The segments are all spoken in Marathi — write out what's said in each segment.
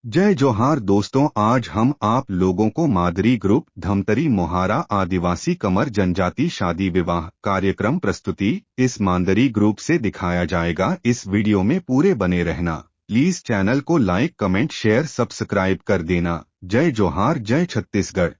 जय जोहार दोस्तों, आज हम आप लोगों को मादरी ग्रुप धमतरी मोहारा आदिवासी कमर जनजाति शादी विवाह कार्यक्रम प्रस्तुति इस मांदरी ग्रुप से दिखाया जाएगा। इस वीडियो में पूरे बने रहना। प्लीज चैनल को लाइक कमेंट शेयर सब्सक्राइब कर देना। जय जोहार, जय छत्तीसगढ़।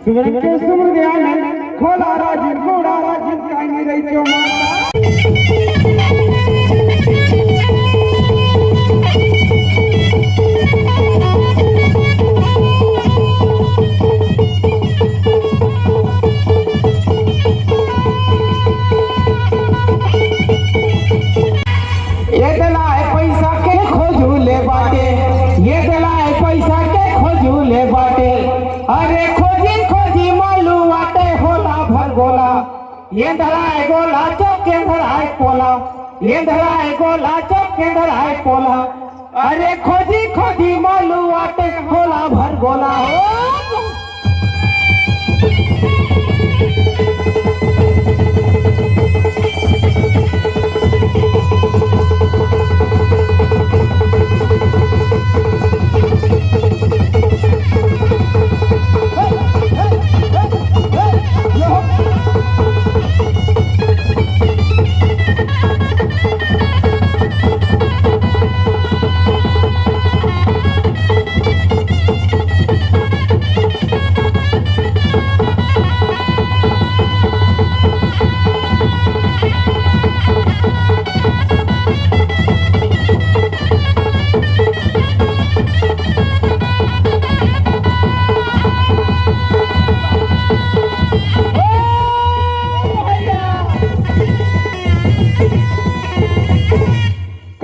सुवर्ण के सुमृद्यान खोला राजीव घोड़ा राजीव काई रही क्यों ये दलाए पैसा के खोजूले बाटे, ये दलाए पैसा के खोजूले बाटे। अरे खोजी खोजी मालू आटे होला भर गोला, ये धराए गोला चौक के धराए पोला, ये धराए गोला चौक के धराए पोला। अरे खोजी खोजी मालू आटे होला भर गोला।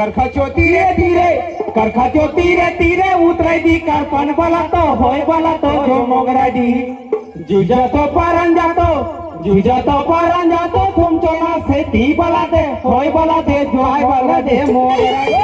करखाचो धीरे धीरे करखाचो धीरे धीरे उतराई दी करपन बोला तो होय बोला तो जो मोगरा दी जुजा तो परन जातो तुम चोना से ती बोला दे होय बोला दे जो आय बोला दे मोगरा दी।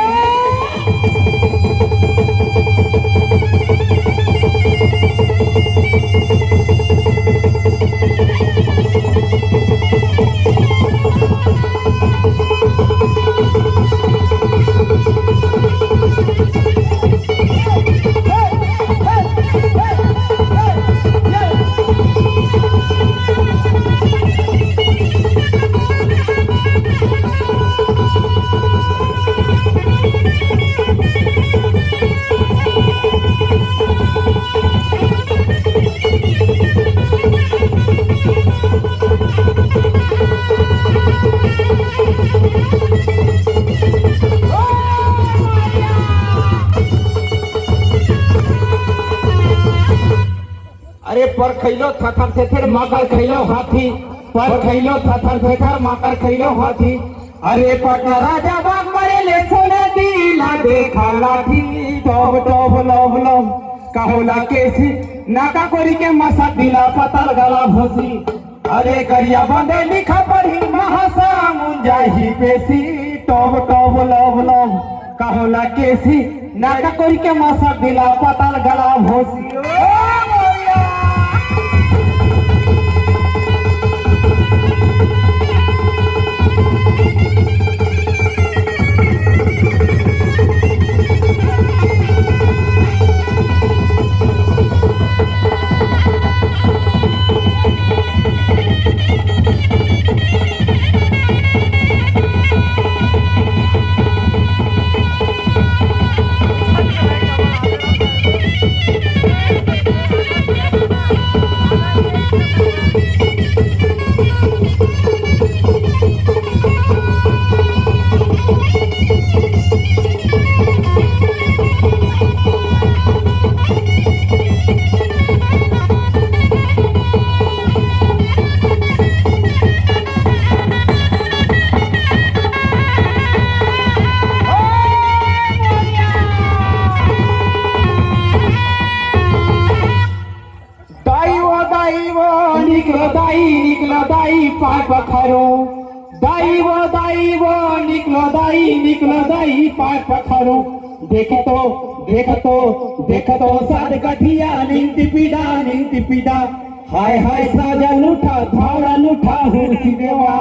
अरे पर खैलो थथर थेथर मकर खैलो हाथी पर खैलो थथर थेथर मकर खैलो हाथी अरे पटना राजा बाग मरे ले सोने दिला देखा लाठी टोब टोब लोभ लोभ कहोला केसी नाका कोरी के मसा दिला पताल गला भोसी अरे करिया बंदे लिखा पढ़ी महासा मुंजा ही पेशी टोब टोब लोभ लोभ कहोला केसी नाका कोरी के मसा दिला पताल गला भोसी। निकलो दाई पाय पखारो दाई वो निकलो दाई पाय पखारो देख तो साध कठिया निंति पीड़ा हाय हाय साजा लूठा धावड़ा लूठा हूँ सिनेवा।